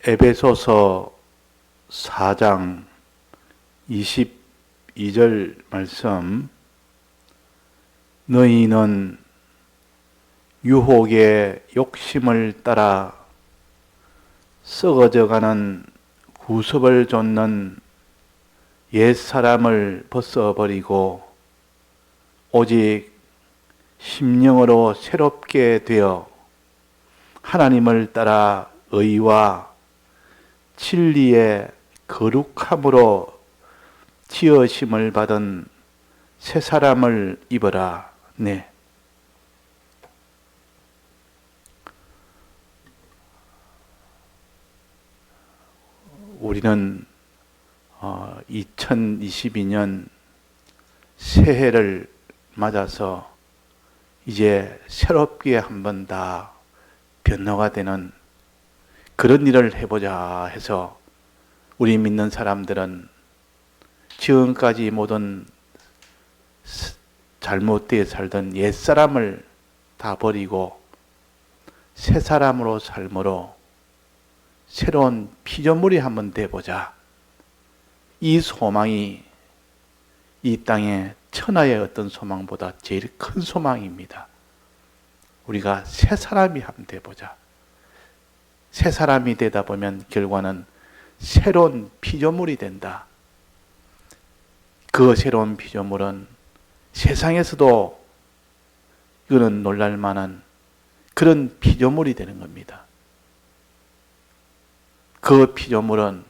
에베소서 4장 22절 말씀. 너희는 유혹의 욕심을 따라 썩어져가는 구습을 좇는 옛사람을 벗어버리고 오직 심령으로 새롭게 되어 하나님을 따라 의와 진리의 거룩함으로 지으심을 받은 새 사람을 입어라. 네. 우리는 2022년 새해를 맞아서 이제 새롭게 한 번 다 변화가 되는 그런 일을 해보자 해서 우리 믿는 사람들은 지금까지 모든 잘못되어 살던 옛사람을 다 버리고 새 사람으로 삶으로 새로운 피조물이 한번 돼보자. 이 소망이 이 땅의 천하의 어떤 소망보다 제일 큰 소망입니다. 우리가 새 사람이 한번 돼보자. 새 사람이 되다 보면 결과는 새로운 피조물이 된다. 그 새로운 피조물은 세상에서도 이거는 놀랄만한 그런 피조물이 되는 겁니다. 그 피조물은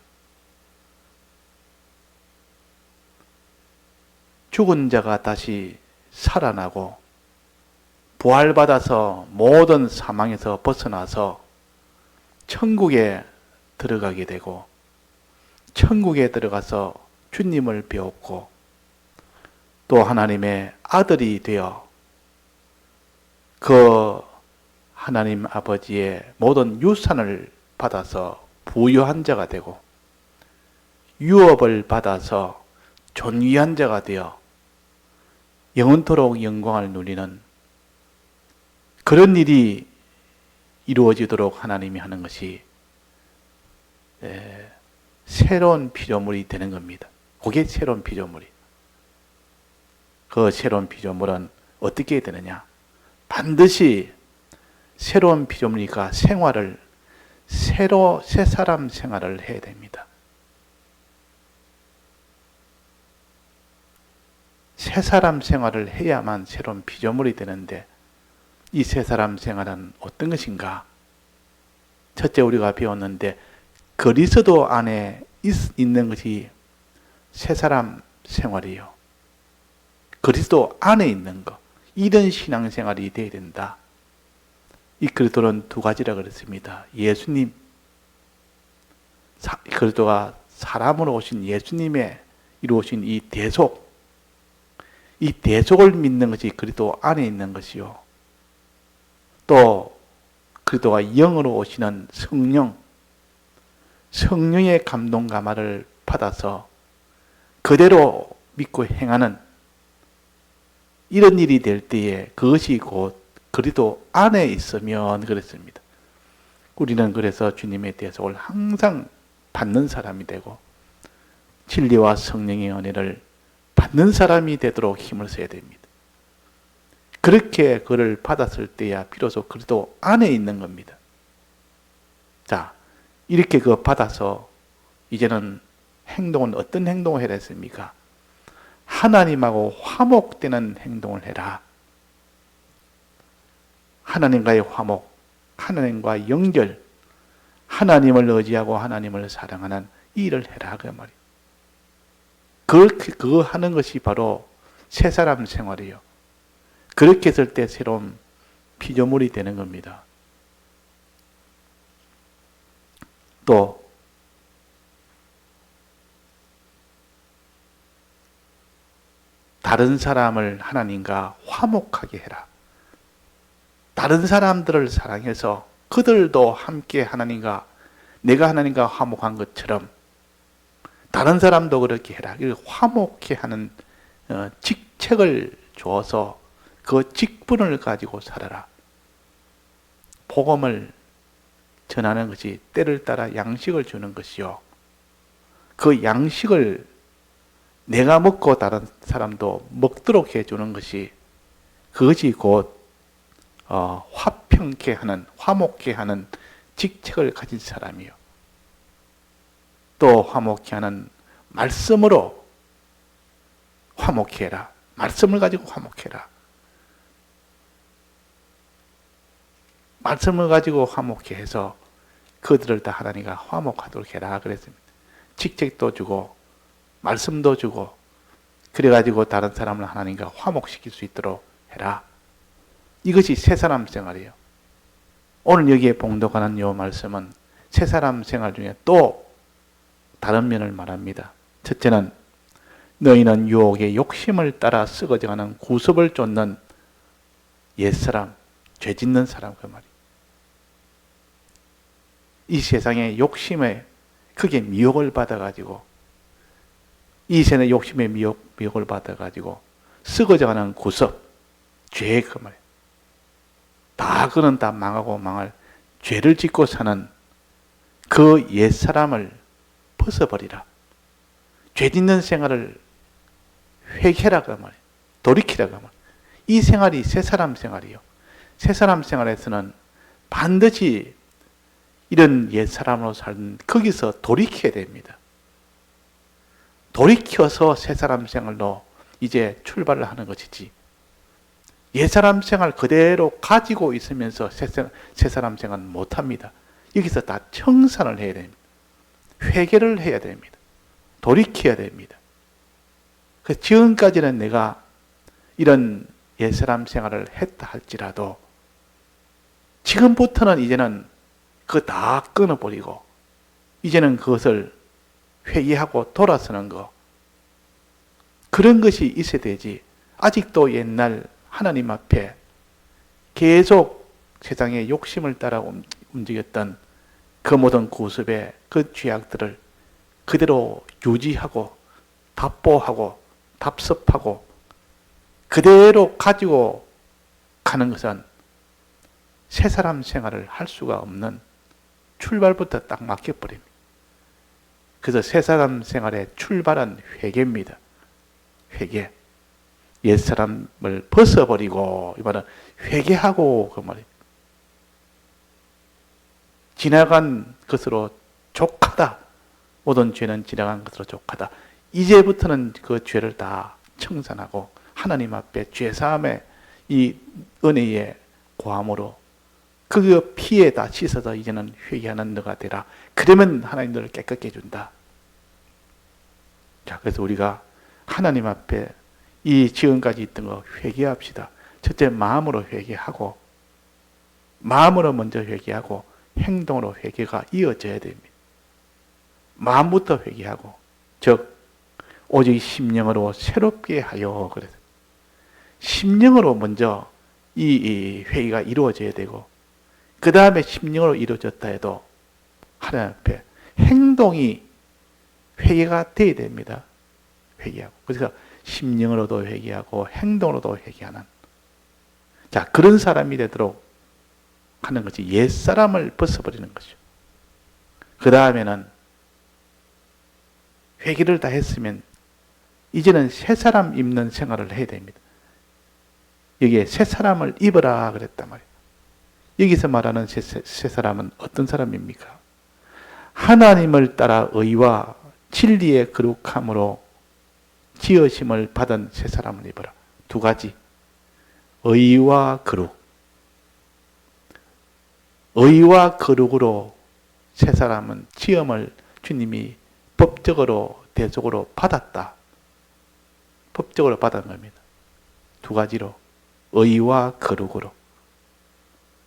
죽은 자가 다시 살아나고 부활받아서 모든 사망에서 벗어나서 천국에 들어가게 되고 천국에 들어가서 주님을 배웠고 또 하나님의 아들이 되어 그 하나님 아버지의 모든 유산을 받아서 부유한 자가 되고 유업을 받아서 존귀한 자가 되어 영원토록 영광을 누리는 그런 일이 이루어지도록 하나님이 하는 것이 새로운 피조물이 되는 겁니다. 그게 새로운 피조물이. 그 새로운 피조물은 어떻게 되느냐? 반드시 새로운 피조물이니까 생활을 새 사람 생활을 해야 됩니다. 새 사람 생활을 해야만 새로운 피조물이 되는데 이 새 사람 생활은 어떤 것인가? 첫째 우리가 배웠는데 그리스도 안에 있는 것이 새 사람 생활이요. 그리스도 안에 있는 것. 이런 신앙생활이 되어야 된다. 이 그리스도는 두 가지라 그랬습니다. 예수님, 그리스도가 사람으로 오신 예수님의 이루어진 이 대속, 이 대속을 믿는 것이 그리스도 안에 있는 것이요. 또 그리스도가 영으로 오시는 성령, 성령의 감동 감화를 받아서 그대로 믿고 행하는 이런 일이 될 때에 그것이 곧 그리스도 안에 있으면 그랬습니다. 우리는 그래서 주님의 대속을 항상 받는 사람이 되고 진리와 성령의 은혜를 받는 사람이 되도록 힘을 써야 됩니다. 그렇게 그를 받았을 때야 비로소 그리스도 안에 있는 겁니다. 자, 이렇게 그 받아서 이제는 행동은 어떤 행동을 해야 했습니까? 하나님하고 화목되는 행동을 해라. 하나님과의 화목, 하나님과 연결, 하나님을 의지하고 하나님을 사랑하는 이 일을 해라 그 말이에요. 그거 하는 것이 바로 새 사람 생활이에요. 그렇게 했을 때 새로운 피조물이 되는 겁니다. 또 다른 사람을 하나님과 화목하게 해라. 다른 사람들을 사랑해서 그들도 함께 하나님과 내가 하나님과 화목한 것처럼 다른 사람도 그렇게 해라. 화목해 하는 직책을 주어서 그 직분을 가지고 살아라. 복음을 전하는 것이 때를 따라 양식을 주는 것이요. 그 양식을 내가 먹고 다른 사람도 먹도록 해주는 것이 그것이 곧 화평케 하는, 화목케 하는 직책을 가진 사람이요. 또 화목케 하는 말씀으로 화목케 해라. 말씀을 가지고 화목케 해라. 말씀을 가지고 화목케 해서 그들을 다 하나님과 화목하도록 해라 그랬습니다. 직책도 주고 말씀도 주고 그래가지고 다른 사람을 하나님과 화목시킬 수 있도록 해라. 이것이 새사람 생활이에요. 오늘 여기에 봉독하는 이 말씀은 새사람 생활 중에 또 다른 면을 말합니다. 첫째는 너희는 유혹의 욕심을 따라 썩어져가는 구습을 쫓는 옛사람, 죄짓는 사람 그 말이에요. 이 세상의 욕심에 크게 미혹을 받아가지고 이 세상의 욕심에 미혹을 받아가지고 썩어져가는 구습, 죄 그 말이에요. 다 그는 다 망하고 망할 죄를 짓고 사는 그 옛사람을 벗어버리라. 죄 짓는 생활을 회개하라 그 말이에요. 돌이키라 그 말이에요. 이 생활이 새사람 생활이요. 새사람 생활에서는 반드시 이런 옛사람으로 살던 거기서 돌이켜야 됩니다. 돌이켜서 새사람 생활로 이제 출발을 하는 것이지 옛사람 생활 그대로 가지고 있으면서 새사람 생활은 못합니다. 여기서 다 청산을 해야 됩니다. 회개를 해야 됩니다. 돌이켜야 됩니다. 그래서 지금까지는 내가 이런 옛사람 생활을 했다 할지라도 지금부터는 이제는 그거 다 끊어버리고 이제는 그것을 회개하고 돌아서는 거 그런 것이 있어야 되지 아직도 옛날 하나님 앞에 계속 세상의 욕심을 따라 움직였던 그 모든 구습의 그 죄악들을 그대로 유지하고 답보하고 답습하고 그대로 가지고 가는 것은 새사람 생활을 할 수가 없는 출발부터 딱 막혀버립니다. 그래서 새사람 생활의 출발은 회개입니다. 회개. 옛사람을 벗어버리고 이번엔 회개하고 그 말이에요. 지나간 것으로 족하다. 모든 죄는 지나간 것으로 족하다. 이제부터는 그 죄를 다 청산하고 하나님 앞에 죄사함의 이 은혜의 고함으로 그 피에 다 씻어서 이제는 회개하는 너가 되라. 그러면 하나님 너를 깨끗게 해준다. 자, 그래서 우리가 하나님 앞에 이 지금까지 있던 거 회개합시다. 첫째 마음으로 회개하고 마음으로 먼저 회개하고 행동으로 회개가 이어져야 됩니다. 마음부터 회개하고 즉 오직 심령으로 새롭게 하여 그래서 심령으로 먼저 이 회개가 이루어져야 되고 그 다음에 심령으로 이루어졌다 해도 하나님 앞에 행동이 회개가 되어야 됩니다. 회개하고 그래서 심령으로도 회개하고 행동으로도 회개하는 자 그런 사람이 되도록 하는 것이 옛사람을 벗어버리는 것이죠. 그 다음에는 회개를 다 했으면 이제는 새사람 입는 생활을 해야 됩니다. 여기에 새사람을 입어라 그랬단 말이에요. 여기서 말하는 새사람은 어떤 사람입니까? 하나님을 따라 의와 진리의 거룩함으로 지으심을 받은 새사람을 입어라. 두 가지. 의와 거룩. 의와 거룩으로 새사람은 지음을 주님이 법적으로 대속으로 받았다. 법적으로 받은 겁니다. 두 가지로. 의와 거룩으로.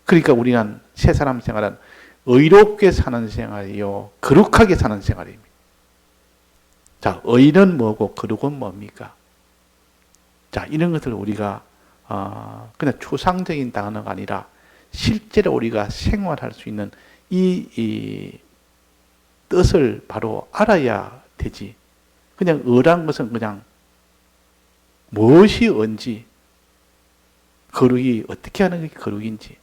그러니까 우리는 새사람 생활은 의롭게 사는 생활이요. 거룩하게 사는 생활입니다. 자, 의는 뭐고 거룩은 뭡니까? 자, 이런 것을 우리가 그냥 추상적인 단어가 아니라 실제로 우리가 생활할 수 있는 이 뜻을 바로 알아야 되지. 그냥 의란 것은 그냥 무엇이 언지, 거룩이 어떻게 하는 게 거룩인지.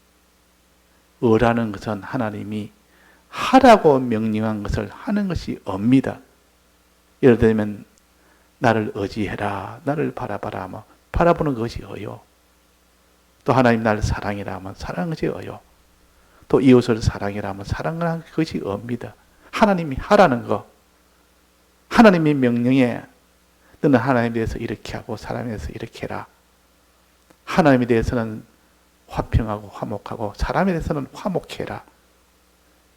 의라는 것은 하나님이 하라고 명령한 것을 하는 것이 업니다. 예를 들면 나를 의지해라, 나를 바라봐라 하면 바라보는 것이 어요. 또 하나님 나를 사랑해라 하면 사랑하는 것이 어요. 또 이웃을 사랑해라 하면 사랑하는 것이 업니다. 하나님이 하라는 거, 하나님의 명령에 너는 하나님에 대해서 이렇게 하고 사람에 대해서 이렇게 해라. 하나님에 대해서는 화평하고 화목하고 사람에 대해서는 화목해라.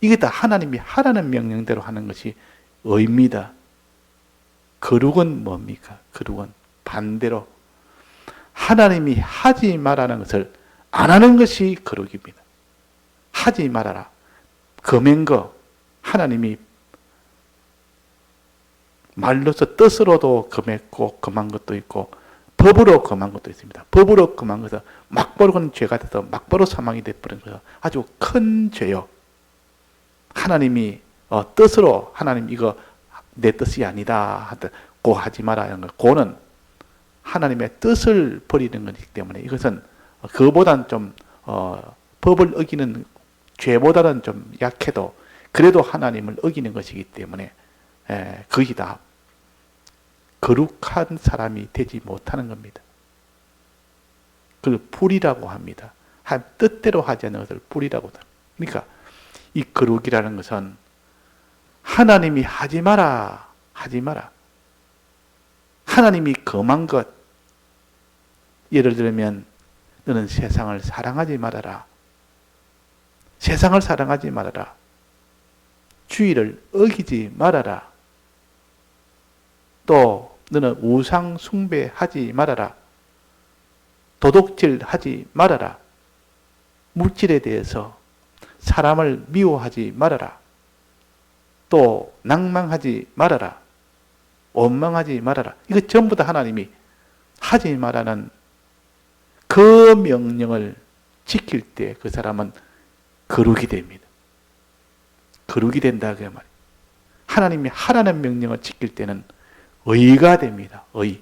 이게 다 하나님이 하라는 명령대로 하는 것이 의입니다. 거룩은 뭡니까? 거룩은 반대로 하나님이 하지 말라는 것을 안 하는 것이 거룩입니다. 하지 말아라. 금한 거 하나님이 말로서 뜻으로도 금했고 금한 것도 있고 법으로 금한 것도 있습니다. 법으로 금한 것은 막바로는 죄가 돼서 막바로 사망이 돼버린 것은 아주 큰 죄요. 하나님이 뜻으로 하나님 이거 내 뜻이 아니다 고 하지 마라 이런 거. 고는 하나님의 뜻을 버리는 것이기 때문에 이것은 그보다는 좀 법을 어기는 죄보다는 좀 약해도 그래도 하나님을 어기는 것이기 때문에 그것이 다 거룩한 사람이 되지 못하는 겁니다. 그걸 불이라고 합니다. 한 뜻대로 하지 않는 것을 불이라고 합니다. 그러니까 이 거룩이라는 것은 하나님이 하지 마라, 하지 마라. 하나님이 금한 것, 예를 들면 너는 세상을 사랑하지 말아라. 세상을 사랑하지 말아라. 주의를 어기지 말아라. 또 너는 우상 숭배하지 말아라. 도둑질하지 말아라. 물질에 대해서 사람을 미워하지 말아라. 또 낭망하지 말아라. 원망하지 말아라. 이거 전부 다 하나님이 하지 말라는 그 명령을 지킬 때 그 사람은 거룩이 됩니다. 거룩이 된다 그 말이에요. 하나님이 하라는 명령을 지킬 때는 의가 됩니다. 의.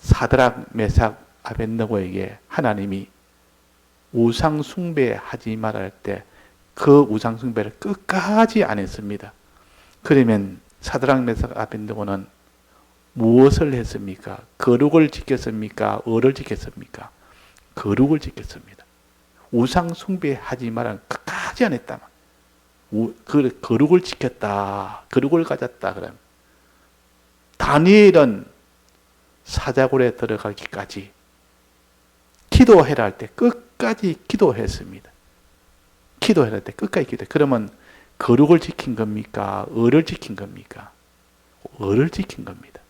사드락, 메삭, 아벳느고에게 하나님이 우상 숭배하지 말할 때 그 우상 숭배를 끝까지 안 했습니다. 그러면 사드락, 메삭, 아벳느고는 무엇을 했습니까? 거룩을 지켰습니까? 의를 지켰습니까? 거룩을 지켰습니다. 우상 숭배하지 말은 끝까지 안 했다. 거룩을 지켰다. 거룩을 가졌다. 그러면 다니엘은 사자굴에 들어가기까지 기도해라 할 때 끝까지 기도했습니다. 기도해라 할 때 끝까지 기도해. 그러면 거룩을 지킨 겁니까? 의를 지킨 겁니까? 의를 지킨 겁니다.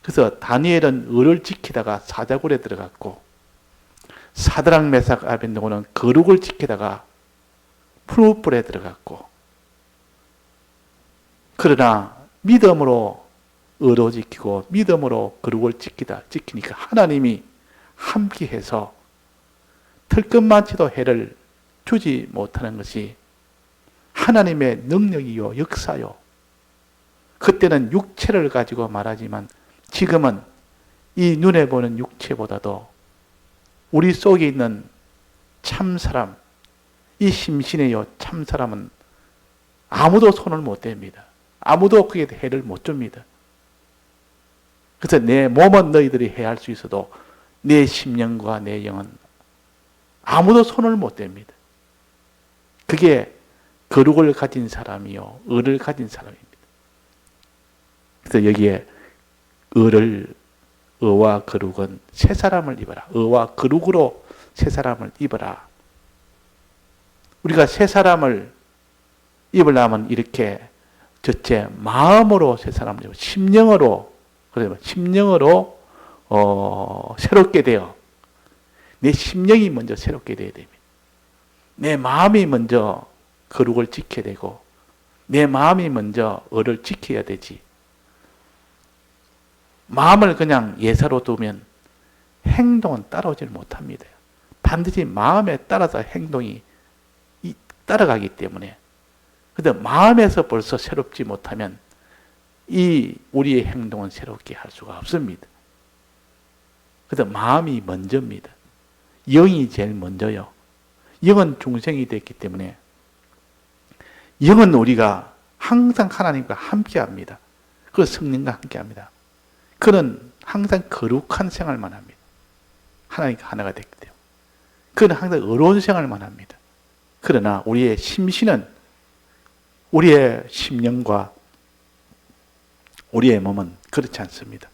그래서 다니엘은 의를 지키다가 사자굴에 들어갔고 사드락, 메삭, 아벳느고는 거룩을 지키다가 풀무불에 들어갔고 그러나 믿음으로 의로 지키고 믿음으로 거룩을 지키니까 하나님이 함께해서 털끝만치도 해를 주지 못하는 것이 하나님의 능력이요 역사요. 그때는 육체를 가지고 말하지만 지금은 이 눈에 보는 육체보다도 우리 속에 있는 참사람, 이 심신의 참사람은 아무도 손을 못 댑니다. 아무도 그게 해를 못 줍니다. 그래서 내 몸은 너희들이 해할 수 있어도 내 심령과 내 영은 아무도 손을 못 댑니다. 그게 거룩을 가진 사람이요 의를 가진 사람입니다. 그래서 여기에 의와 거룩은 새 사람을 입어라. 의와 거룩으로 새 사람을 입어라. 우리가 새 사람을 입으려면 이렇게 첫째 마음으로 새 사람을 입고 심령으로 새롭게 되어 내 심령이 먼저 새롭게 되어야 됩니다. 내 마음이 먼저 거룩을 지켜야 되고 내 마음이 먼저 의를 지켜야 되지. 마음을 그냥 예사로 두면 행동은 따라오질 못합니다. 반드시 마음에 따라서 행동이 따라가기 때문에. 그런데 마음에서 벌써 새롭지 못하면 이 우리의 행동은 새롭게 할 수가 없습니다. 그래서 마음이 먼저입니다. 영이 제일 먼저요. 영은 중생이 됐기 때문에 영은 우리가 항상 하나님과 함께합니다. 그 성령과 함께합니다. 그는 항상 거룩한 생활만 합니다. 하나님과 하나가 됐기 때문에. 그는 항상 의로운 생활만 합니다. 그러나 우리의 심신은, 우리의 심령과 우리의 몸은 그렇지 않습니다.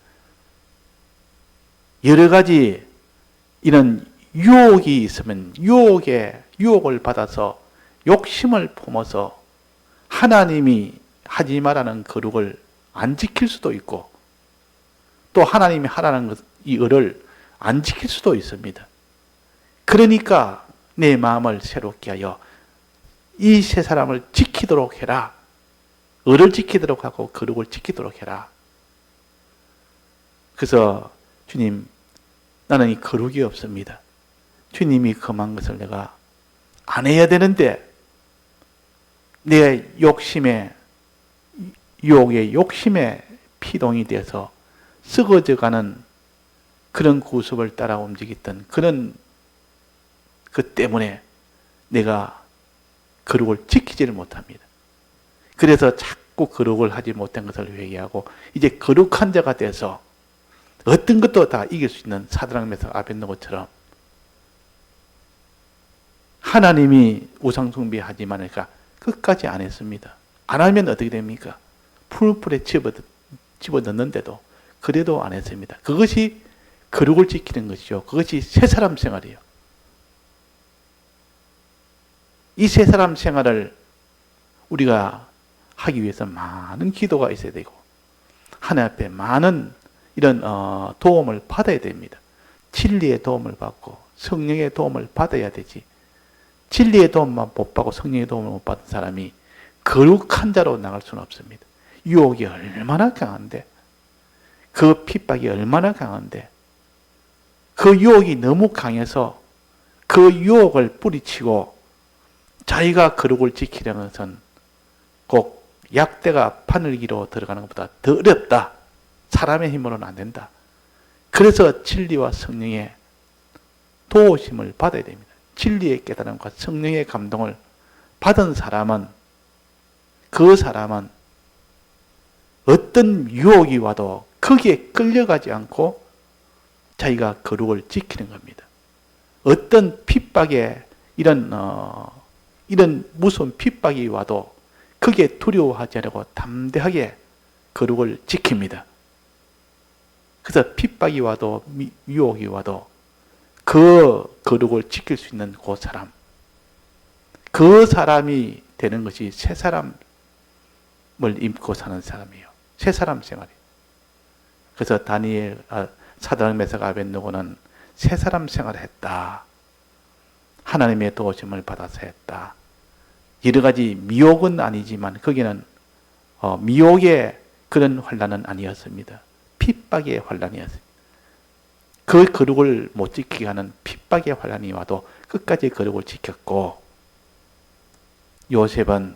여러 가지 이런 유혹이 있으면 유혹을 받아서 욕심을 품어서 하나님이 하지 말라는 거룩을 안 지킬 수도 있고, 또 하나님이 하라는 이 의를 안 지킬 수도 있습니다. 그러니까 내 마음을 새롭게 하여 이 세 사람을 지키도록 해라. 의를 지키도록 하고 거룩을 지키도록 해라. 그래서 주님, 나는 이 거룩이 없습니다. 주님이 금한 것을 내가 안 해야 되는데 내 욕심에, 유혹의 욕심에 피동이 돼서 썩어져가는 그런 구습을 따라 움직였던 그런 그 때문에 내가 거룩을 지키지를 못합니다. 그래서 자꾸 거룩을 하지 못한 것을 회개하고 이제 거룩한 자가 돼서 어떤 것도 다 이길 수 있는 사드락 메삭 아벳느고처럼 하나님이 우상 숭배하지 말으니까 끝까지 안 했습니다. 안 하면 어떻게 됩니까? 풀풀에 집어넣는데도 그래도 안 했습니다. 그것이 거룩을 지키는 것이죠. 그것이 새 사람 생활이에요. 이 새 사람 생활을 우리가 하기 위해서 많은 기도가 있어야 되고 하나님 앞에 많은 이런 도움을 받아야 됩니다. 진리의 도움을 받고 성령의 도움을 받아야 되지. 진리의 도움만 못 받고 성령의 도움을 못 받은 사람이 거룩한 자로 나갈 수는 없습니다. 유혹이 얼마나 강한데, 그 핍박이 얼마나 강한데, 그 유혹이 너무 강해서 그 유혹을 뿌리치고 자기가 거룩을 지키려는 것은 꼭 약대가 바늘기로 들어가는 것보다 더 어렵다. 사람의 힘으로는 안 된다. 그래서 진리와 성령의 도우심을 받아야 됩니다. 진리의 깨달음과 성령의 감동을 받은 사람은, 그 사람은 어떤 유혹이 와도 거기에 끌려가지 않고 자기가 거룩을 지키는 겁니다. 어떤 핍박에 이런 무서운 핍박이 와도 거기에 두려워하지 않고 담대하게 거룩을 지킵니다. 그래서 핍박이 와도 유혹이 와도 그 거룩을 지킬 수 있는 그 사람, 그 사람이 되는 것이 새 사람을 입고 사는 사람이에요. 새 사람 생활이에요. 그래서 다니엘, 사드락 메삭 아벳느고는 새 사람 생활을 했다. 하나님의 도우심을 받아서 했다. 여러 가지 미혹은 아니지만 거기는 미혹의 그런 환난은 아니었습니다. 핍박의 환난이었습니다. 그 거룩을 못 지키게 하는 핍박의 환난이 와도 끝까지 거룩을 지켰고, 요셉은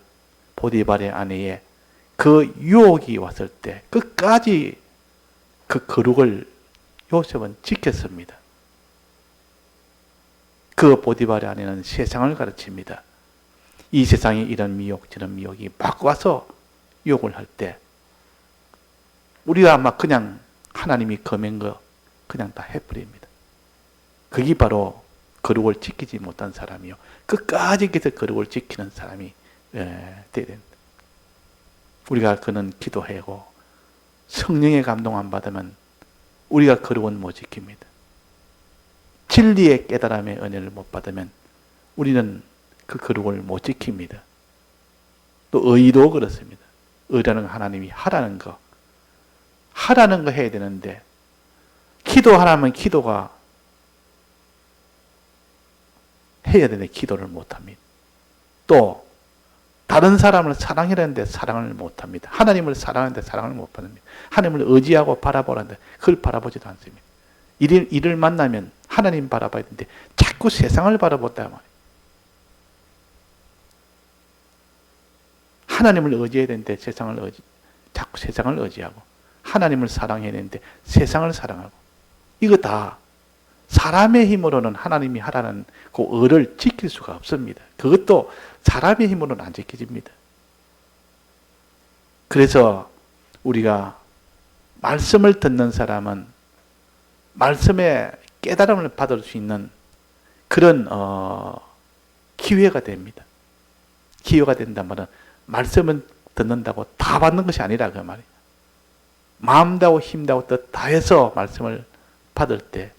보디발의 아내의 그 유혹이 왔을 때 끝까지 그 거룩을 요셉은 지켰습니다. 그 보디발의 아내는 세상을 가르칩니다. 이 세상에 이런 미혹 저런 미혹이 막 와서 유혹을 할 때 우리가 막 그냥 하나님이 금한 거 그냥 다 해버립니다. 그게 바로 거룩을 지키지 못한 사람이요. 끝까지 계속 거룩을 지키는 사람이 돼야 됩니다. 우리가 그는 기도하고 성령의 감동 안 받으면 우리가 거룩은 못 지킵니다. 진리의 깨달음의 은혜를 못 받으면 우리는 그 거룩을 못 지킵니다. 또 의도 그렇습니다. 의라는 하나님이 하라는 거 해야 되는데 기도하라면 기도가 해야 되는데 기도를 못합니다. 또 다른 사람을 사랑하려는데 사랑을 못합니다. 하나님을 사랑하는데 사랑을 못 받습니다. 하나님을 의지하고 바라보는데 그걸 바라보지도 않습니다. 이를 만나면 하나님 바라봐야 되는데 자꾸 세상을 바라본다 말이에요. 하나님을 의지해야 되는데 자꾸 세상을 의지하고 하나님을 사랑해야 되는데 세상을 사랑하고 이거 다 사람의 힘으로는 하나님이 하라는 그 의를 지킬 수가 없습니다. 그것도 사람의 힘으로는 안 지켜집니다. 그래서 우리가 말씀을 듣는 사람은 말씀의 깨달음을 받을 수 있는 그런 기회가 됩니다. 기회가 된다면 말씀을 듣는다고 다 받는 것이 아니라 그 말이에요. 마음 다하고 힘 다하고 뜻 다해서 말씀을 받을 때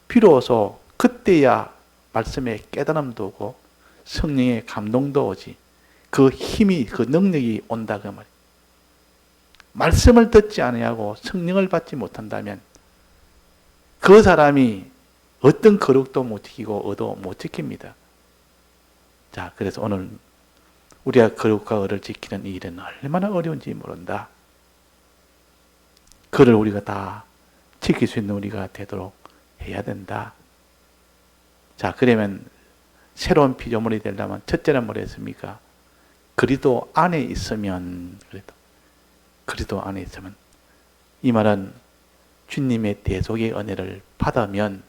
비로소 그때야 말씀의 깨달음도 오고 성령의 감동도 오지, 그 힘이, 그 능력이 온다 그 말이에요. 말씀을 듣지 아니하고 성령을 받지 못한다면 그 사람이 어떤 거룩도 못 지키고 의도 못 지킵니다. 자, 그래서 오늘 우리가 거룩과 의를 지키는 이 일은 얼마나 어려운지 모른다. 그를 우리가 다 지킬 수 있는 우리가 되도록 해야 된다. 자, 그러면 새로운 피조물이 되려면 첫째는 뭐랬습니까? 그리스도 안에 있으면, 그리스도 안에 있으면, 이 말은 주님의 대속의 은혜를 받으면,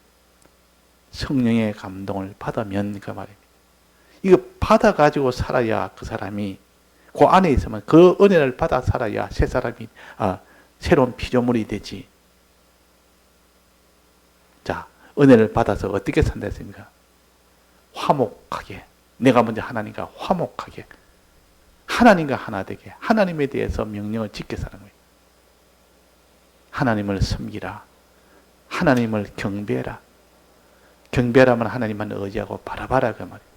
성령의 감동을 받으면 그 말입니다. 이거 받아가지고 살아야 그 사람이, 그 안에 있으면 그 은혜를 받아 살아야 새 사람이, 새로운 피조물이 되지. 자, 은혜를 받아서 어떻게 산다 했습니까? 화목하게. 내가 먼저 하나님과 화목하게. 하나님과 하나 되게. 하나님에 대해서 명령을 지켜 사는 거예요. 하나님을 섬기라. 하나님을 경배해라. 경배하라면 하나님만 의지하고 바라봐라 그 말이에요.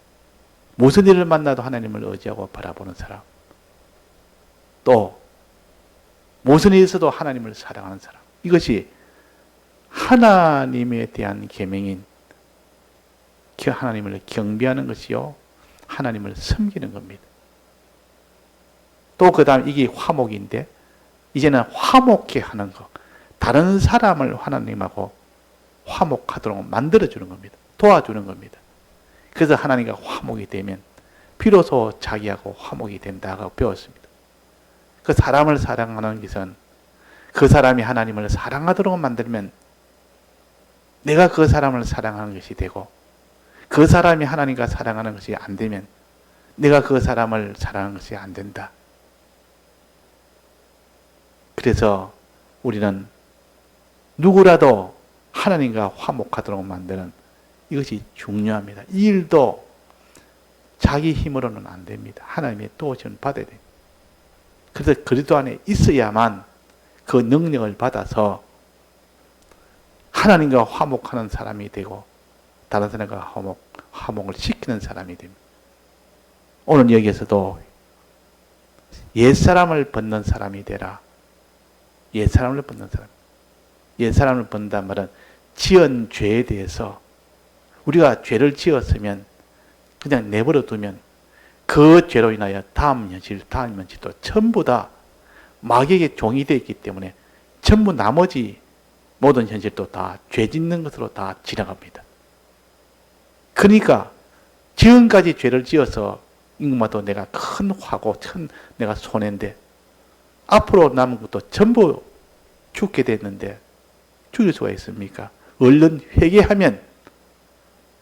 무슨 일을 만나도 하나님을 의지하고 바라보는 사람. 또 무슨 일이 있어도 하나님을 사랑하는 사람. 이것이 하나님에 대한 계명인 하나님을 경배하는 것이요, 하나님을 섬기는 겁니다. 또 그 다음 이게 화목인데, 이제는 화목해 하는 것. 다른 사람을 하나님하고 화목하도록 만들어주는 겁니다. 도와주는 겁니다. 그래서 하나님과 화목이 되면 비로소 자기하고 화목이 된다고 배웠습니다. 그 사람을 사랑하는 것은 그 사람이 하나님을 사랑하도록 만들면 내가 그 사람을 사랑하는 것이 되고, 그 사람이 하나님과 사랑하는 것이 안 되면 내가 그 사람을 사랑하는 것이 안 된다. 그래서 우리는 누구라도 하나님과 화목하도록 만드는 이것이 중요합니다. 이 일도 자기 힘으로는 안 됩니다. 하나님의 도우심을 받아야 됩니다. 그래서 그리스도 안에 있어야만 그 능력을 받아서 하나님과 화목하는 사람이 되고 다른 사람과 화목을 시키는 사람이 됩니다. 오늘 여기에서도 옛사람을 벗는 사람이 되라. 옛사람을 벗는 사람. 옛사람을 벗는다는 말은 지은 죄에 대해서 우리가 죄를 지었으면 그냥 내버려 두면 그 죄로 인하여 다음 현실도 전부 다 마귀에게 종이 되어 있기 때문에 전부 나머지 모든 현실도 다 죄 짓는 것으로 다 지나갑니다. 그러니까 지금까지 죄를 지어서 인구마도 내가 큰 화고 큰 내가 손해인데 앞으로 남은 것도 전부 죽게 됐는데 죽일 수가 있습니까? 얼른 회개하면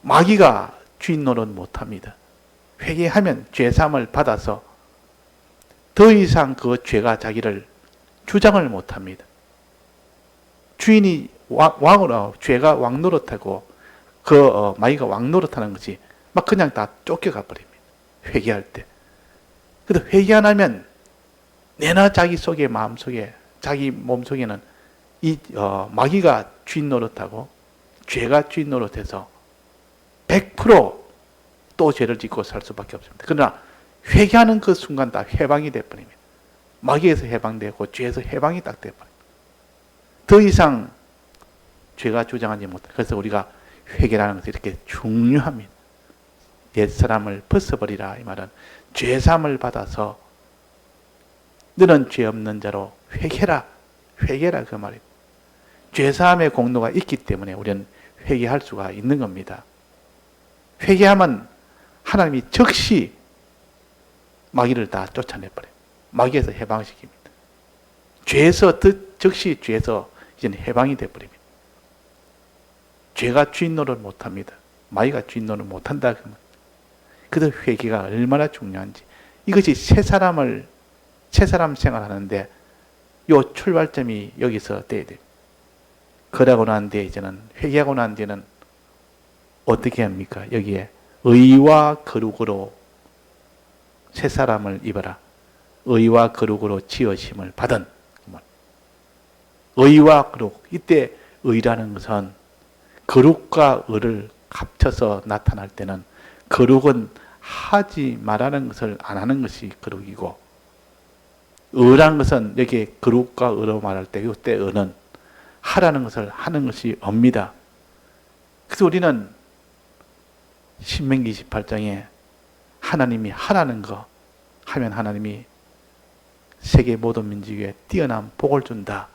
마귀가 주인 노릇 못합니다. 회개하면 죄사함을 받아서 더 이상 그 죄가 자기를 주장을 못합니다. 주인이 왕으로 죄가 왕노릇하고 마귀가 왕노릇하는 것이 막 그냥 다 쫓겨가 버립니다. 회개할 때. 그래도 회개 안 하면 내나 자기 속에 마음 속에 자기 몸 속에는 이 마귀가 주인 노릇하고 죄가 주인 노릇해서 100% 죄를 짓고 살 수밖에 없습니다. 그러나 회개하는 그 순간 다 해방이 되어버립니다. 마귀에서 해방되고 죄에서 해방이 딱 되어버립니다. 더 이상 죄가 주장하지 못합니다. 그래서 우리가 회개라는 것이 이렇게 중요합니다. 옛사람을 벗어버리라. 이 말은 죄사함을 받아서 너는 죄 없는 자로 회개라. 회개라 그 말입니다. 죄사함의 공로가 있기 때문에 우리는 회개할 수가 있는 겁니다. 회개하면 하나님이 즉시 마귀를 다 쫓아내버려요. 마귀에서 해방시킵니다. 즉시 죄에서 이제는 해방이 되어버립니다. 죄가 주인 노릇 못합니다. 마귀가 주인 노릇 못한다. 그래서 회개가 얼마나 중요한지. 이것이 새 사람 생활하는데 요 출발점이 여기서 돼야 돼요. 그러고 난 뒤에 이제는 회개하고 난 뒤에는 어떻게 합니까? 여기에 의와 거룩으로 새 사람을 입어라. 의와 거룩으로 지으심을 받은. 의와 거룩. 이때 의라는 것은 거룩과 의를 합쳐서 나타날 때는 거룩은 하지 말라는 것을 안 하는 것이 거룩이고, 의라는 것은 여기에 거룩과 의로 말할 때 이때 의는 하라는 것을 하는 것이 업니다. 그래서 우리는 신명기 28장에 하나님이 하라는 거 하면 하나님이 세계 모든 민족 위에 뛰어난 복을 준다.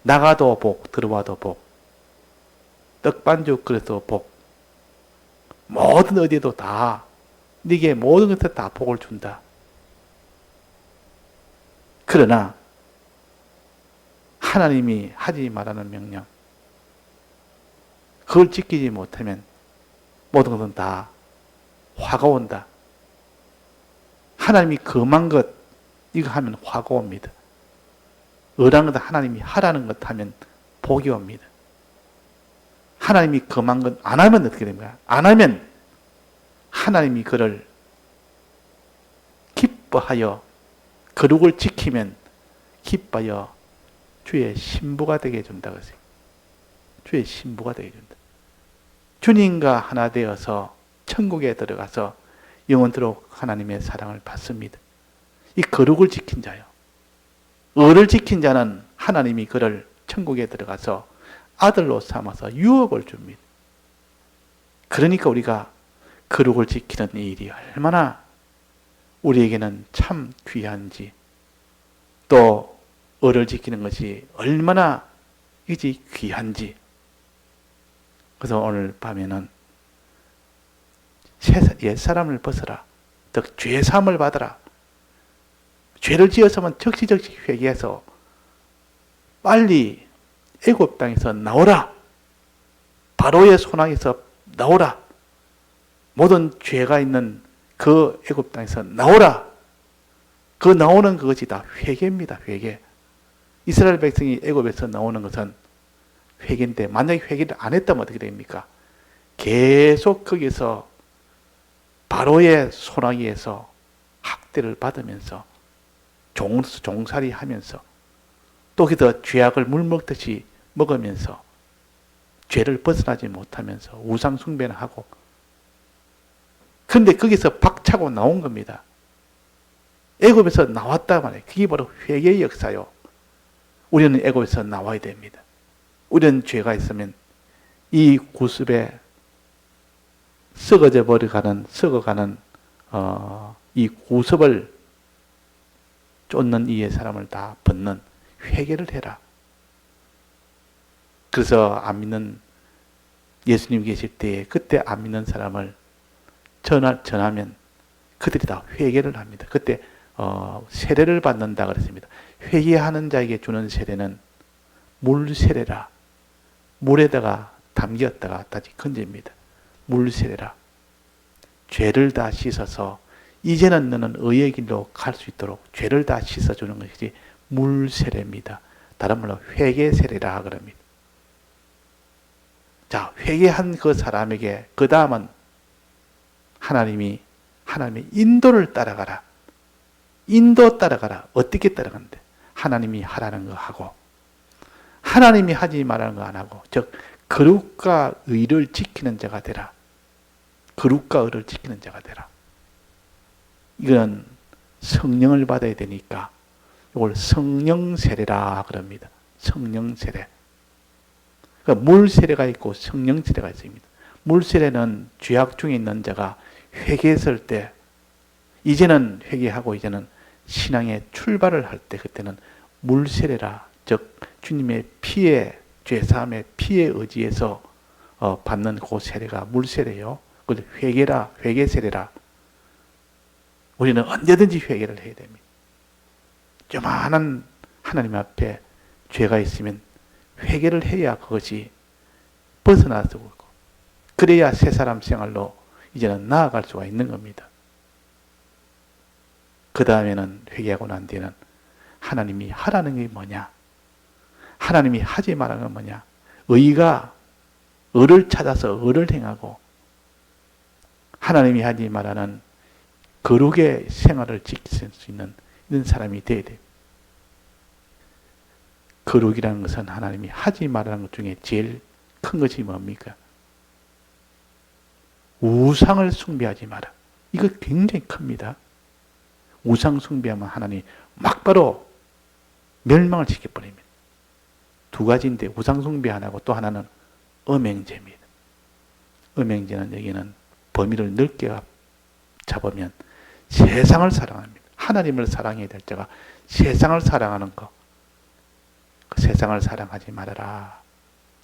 나가도 복, 들어와도 복, 떡반죽 그래도 복, 모든 어디에도 다 네게 모든 것에 다 복을 준다. 그러나 하나님이 하지 말라는 명령, 그걸 지키지 못하면 모든 것은 다 화가 온다. 하나님이 금한 것 이거 하면 화가 옵니다. 의라는 것 하나님이 하라는 것 하면 복이 옵니다. 하나님이 금한 것 안 하면 어떻게 됩니까? 안 하면 하나님이 그를 기뻐하여 거룩을 지키면 기뻐하여 주의 신부가 되게 해준다고 했어요. 주의 신부가 되게 해준다. 주님과 하나 되어서 천국에 들어가서 영원토록 하나님의 사랑을 받습니다. 이 거룩을 지킨 자요. 의를 지킨 자는 하나님이 그를 천국에 들어가서 아들로 삼아서 유업을 줍니다. 그러니까 우리가 거룩을 지키는 이 일이 얼마나 우리에게는 참 귀한지, 또 의를 지키는 것이 얼마나 이지 귀한지. 그래서 오늘 밤에는 옛사람을 벗어라. 즉 죄사함을 받아라. 죄를 지었으면 적시적시 회개해서 빨리 애굽 땅에서 나오라. 바로의 손아에서 나오라. 모든 죄가 있는 그 애굽 땅에서 나오라. 그 나오는 그것이 다 회개입니다. 회개. 이스라엘 백성이 애굽에서 나오는 것은 회개인데, 만약에 회개를 안 했다면 어떻게 됩니까? 계속 거기서 바로의 손아귀에서 학대를 받으면서 종살이 하면서 또 거기서 죄악을 물 먹듯이 먹으면서 죄를 벗어나지 못하면서 우상 숭배를 하고, 그런데 거기서 박차고 나온 겁니다. 애굽에서 나왔다 말이에요. 그게 바로 회개의 역사요. 우리는 애굽에서 나와야 됩니다. 우리는 죄가 있으면 이 구습에 썩어가는 이 구습을 쫓는 이의 사람을 다 벗는 회개를 해라. 그래서 안 믿는 예수님 계실 때에 그때 안 믿는 사람을 전하면 그들이 다 회개를 합니다. 그때 세례를 받는다 그랬습니다. 회개하는 자에게 주는 세례는 물 세례라. 물에다가 담겼다가 다시 건집니다. 물 세례라. 죄를 다 씻어서 이제는 너는 의의 길로 갈 수 있도록 죄를 다 씻어주는 것이 물 세례입니다. 다른 말로 회개 세례라 그럽니다. 자, 회개한 그 사람에게 그 다음은 하나님의 인도를 따라가라. 인도 따라가라. 어떻게 따라가는데? 하나님이 하라는 거 하고, 하나님이 하지 말라는 거 안 하고, 즉 거룩과 의를 지키는 자가 되라. 거룩과 의를 지키는 자가 되라. 이건 성령을 받아야 되니까 이걸 성령 세례라 그럽니다. 성령 세례. 그러니까 물 세례가 있고 성령 세례가 있습니다. 물 세례는 죄악 중에 있는 자가 회개했을 때, 이제는 회개하고 이제는 신앙의 출발을 할 때, 그때는 물 세례라. 즉 주님의 피에, 죄사함의 피에 의지해서 받는 그 세례가 물 세례요. 그 회개라, 회개 세례라. 우리는 언제든지 회개를 해야 됩니다. 조만한 하나님 앞에 죄가 있으면 회개를 해야 그것이 벗어나고 그래야 새 사람 생활로 이제는 나아갈 수가 있는 겁니다. 그 다음에는 회개하고 난 뒤에는 하나님이 하라는 게 뭐냐? 하나님이 하지 말라는 건 뭐냐? 의가 의를 찾아서 의를 행하고 하나님이 하지 말라는 거룩의 생활을 지킬 수 있는 이런 사람이 되어야 돼요. 거룩이라는 것은 하나님이 하지 말라는 것 중에 제일 큰 것이 뭡니까? 우상을 숭배하지 마라. 이거 굉장히 큽니다. 우상 숭배하면 하나님 막바로 멸망을 시켜버립니다. 두 가지인데 우상 숭배 하나고 또 하나는 음행죄입니다. 음행죄는 여기는 범위를 넓게 잡으면 세상을 사랑합니다. 하나님을 사랑해야 될 자가 세상을 사랑하는 것. 그 세상을 사랑하지 말아라.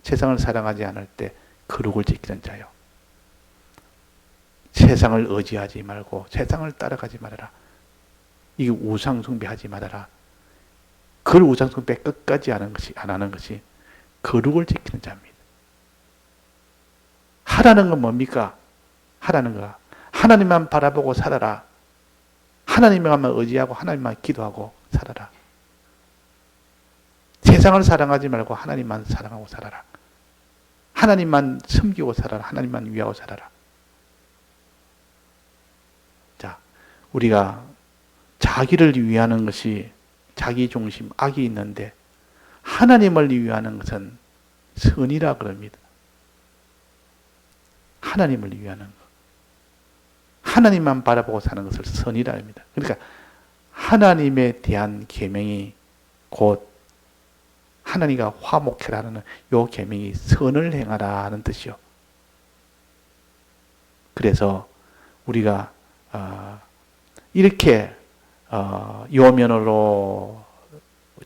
세상을 사랑하지 않을 때 거룩을 지키는 자요. 세상을 의지하지 말고 세상을 따라가지 말아라. 이게 우상 숭배하지 말아라. 그 우상 숭배 끝까지 안 하는 것이 거룩을 지키는 자입니다. 하라는 건 뭡니까? 하라는 거 하나님만 바라보고 살아라. 하나님만 의지하고 하나님만 기도하고 살아라. 세상을 사랑하지 말고 하나님만 사랑하고 살아라. 하나님만 섬기고 살아라. 하나님만 위하고 살아라. 자, 우리가 자기를 위하는 것이 자기 중심, 악이 있는데 하나님을 위하는 것은 선이라 그럽니다. 하나님을 위하는 것. 하나님만 바라보고 사는 것을 선이라 합니다. 그러니까 하나님에 대한 계명이 곧 하나님과 화목해라는 요 계명이 선을 행하라는 뜻이요. 그래서 우리가 이렇게 요면으로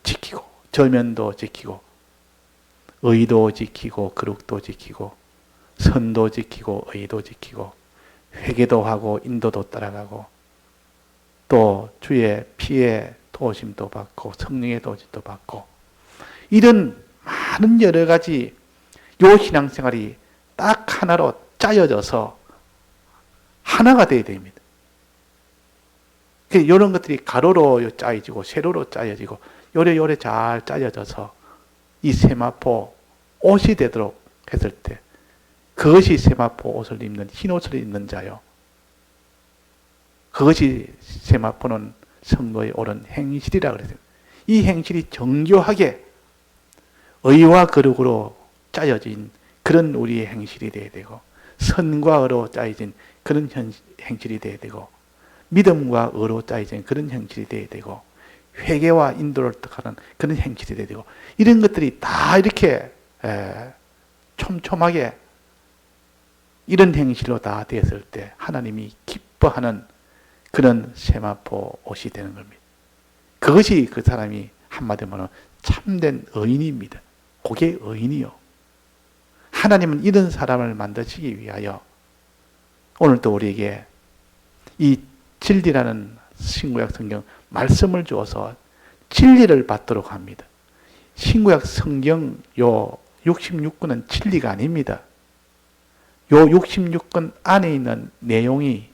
지키고 저면도 지키고 의도 지키고 거룩도 지키고 선도 지키고 의도 지키고 회개도 하고 인도도 따라가고 또 주의 피의 도심도 받고 성령의 도심도 받고 이런 많은 여러 가지 요 신앙생활이 딱 하나로 짜여져서 하나가 되어야 됩니다. 이런 것들이 가로로 짜여지고 세로로 짜여지고 요래 잘 짜여져서 이 세마포 옷이 되도록 했을 때 그것이 세마포 옷을 입는 흰 옷을 입는 자요. 그것이 세마포는 성도의 옳은 행실이라 그랬어요. 이 행실이 정교하게 의와 거룩으로 짜여진 그런 우리의 행실이 되어야 되고 선과 의로 짜여진 그런 행실이 되어야 되고 믿음과 의로 짜여진 그런 행실이 되어야 되고 회개와 인도를 뜻하는 그런 행실이 되어야 되고 이런 것들이 다 이렇게 촘촘하게 이런 행실로 다 되었을 때 하나님이 기뻐하는 그런 세마포 옷이 되는 겁니다. 그것이 그 사람이 한마디로 말하면 참된 의인입니다. 그게 의인이요. 하나님은 이런 사람을 만드시기 위하여 오늘도 우리에게 이 진리라는 신구약 성경 말씀을 주어서 진리를 받도록 합니다. 신구약 성경 요 66권은 진리가 아닙니다. 요 66권 안에 있는 내용이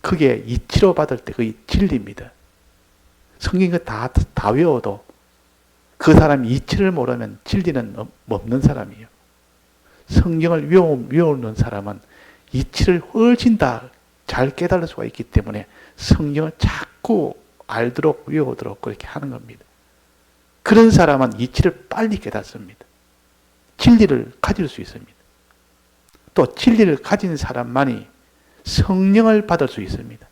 그게 이치로 받을 때 그게 진리입니다. 성경 다 외워도 그 사람이 이치를 모르면 진리는 없는 사람이에요. 성경을 외우는 사람은 이치를 훨씬 더 잘 깨달을 수가 있기 때문에 성경을 자꾸 알도록 외우도록 그렇게 하는 겁니다. 그런 사람은 이치를 빨리 깨닫습니다. 진리를 가질 수 있습니다. 또 진리를 가진 사람만이 성령을 받을 수 있습니다.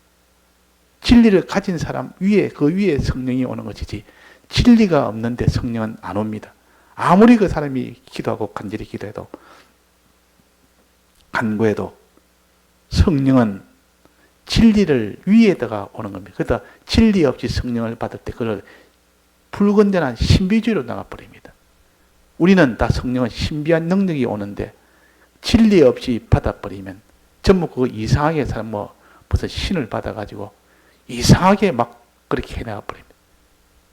진리를 가진 사람 위에 그 위에 성령이 오는 것이지 진리가 없는데 성령은 안 옵니다. 아무리 그 사람이 기도하고 간절히 기도해도 간구해도 성령은 진리를 위에다가 오는 겁니다. 그러다 진리 없이 성령을 받을 때 그걸 불건전한 신비주의로 나가버립니다. 우리는 다 성령은 신비한 능력이 오는데 진리 없이 받아버리면 전부 그거 이상하게 사람 무슨 신을 받아가지고 이상하게 막 그렇게 해나가버립니다.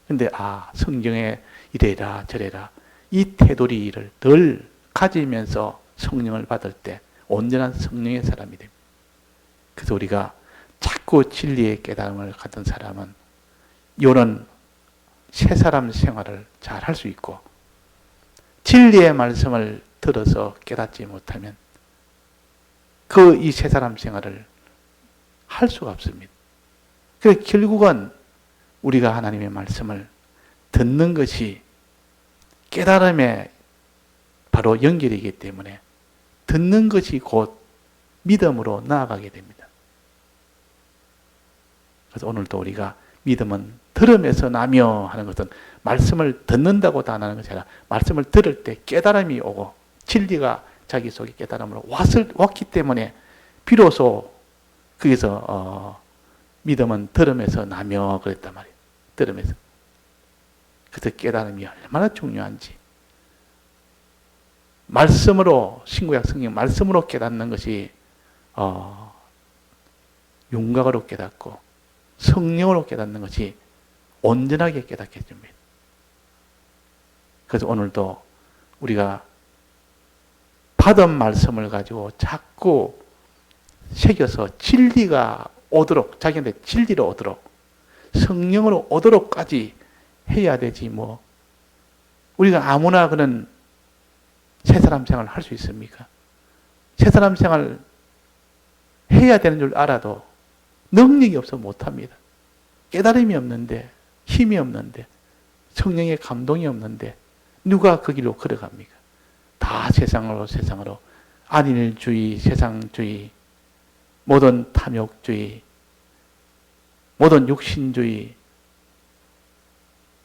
근데 성경에 이래라 저래라 이 테두리를 늘 가지면서 성령을 받을 때 온전한 성령의 사람이 됩니다. 그래서 우리가 자꾸 진리의 깨달음을 갖는 사람은 이런 새 사람 생활을 잘 할 수 있고, 진리의 말씀을 들어서 깨닫지 못하면 이 새 사람 생활을 할 수가 없습니다. 그래서 결국은 우리가 하나님의 말씀을 듣는 것이 깨달음에 바로 연결이기 때문에 듣는 것이 곧 믿음으로 나아가게 됩니다. 그래서 오늘도 우리가 믿음은 들음에서 나며 하는 것은 말씀을 듣는다고 단하는 것이 아니라 말씀을 들을 때 깨달음이 오고 진리가 자기 속에 깨달음으로 왔기 때문에 비로소 거기서 믿음은 들음에서 나며 그랬단 말이에요. 들음에서. 그래서 깨달음이 얼마나 중요한지. 말씀으로, 신구약 성경 말씀으로 깨닫는 것이 윤곽으로 깨닫고 성령으로 깨닫는 것이 온전하게 깨닫게 해줍니다. 그래서 오늘도 우리가 받은 말씀을 가지고 자꾸 새겨서 진리가 오도록, 자기한테 진리를 오도록, 성령으로 오도록까지 해야 되지, 뭐. 우리가 아무나 그런 새사람 생활을 할 수 있습니까? 새사람 생활 해야 되는 줄 알아도 능력이 없어 못합니다. 깨달음이 없는데, 힘이 없는데, 성령의 감동이 없는데 누가 그 길로 걸어갑니까? 다 세상으로 안일주의, 세상주의, 모든 탐욕주의, 모든 육신주의,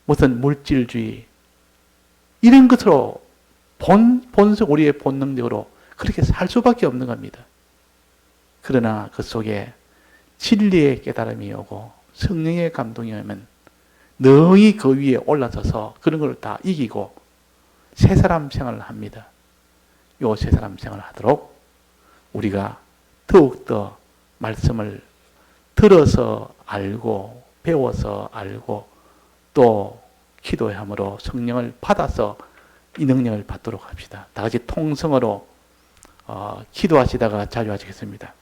무슨 물질주의, 이런 것으로 본성, 우리의 본능적으로 그렇게 살 수밖에 없는 겁니다. 그러나 그 속에 진리의 깨달음이 오고 성령의 감동이 오면 능히 그 위에 올라서서 그런 걸 다 이기고 새 사람 생활을 합니다. 요 새 사람 생활을 하도록 우리가 더욱더 말씀을 들어서 알고 배워서 알고 또 기도함으로 성령을 받아서 이 능력을 받도록 합시다. 다 같이 통성으로 기도하시다가 자유하시겠습니다.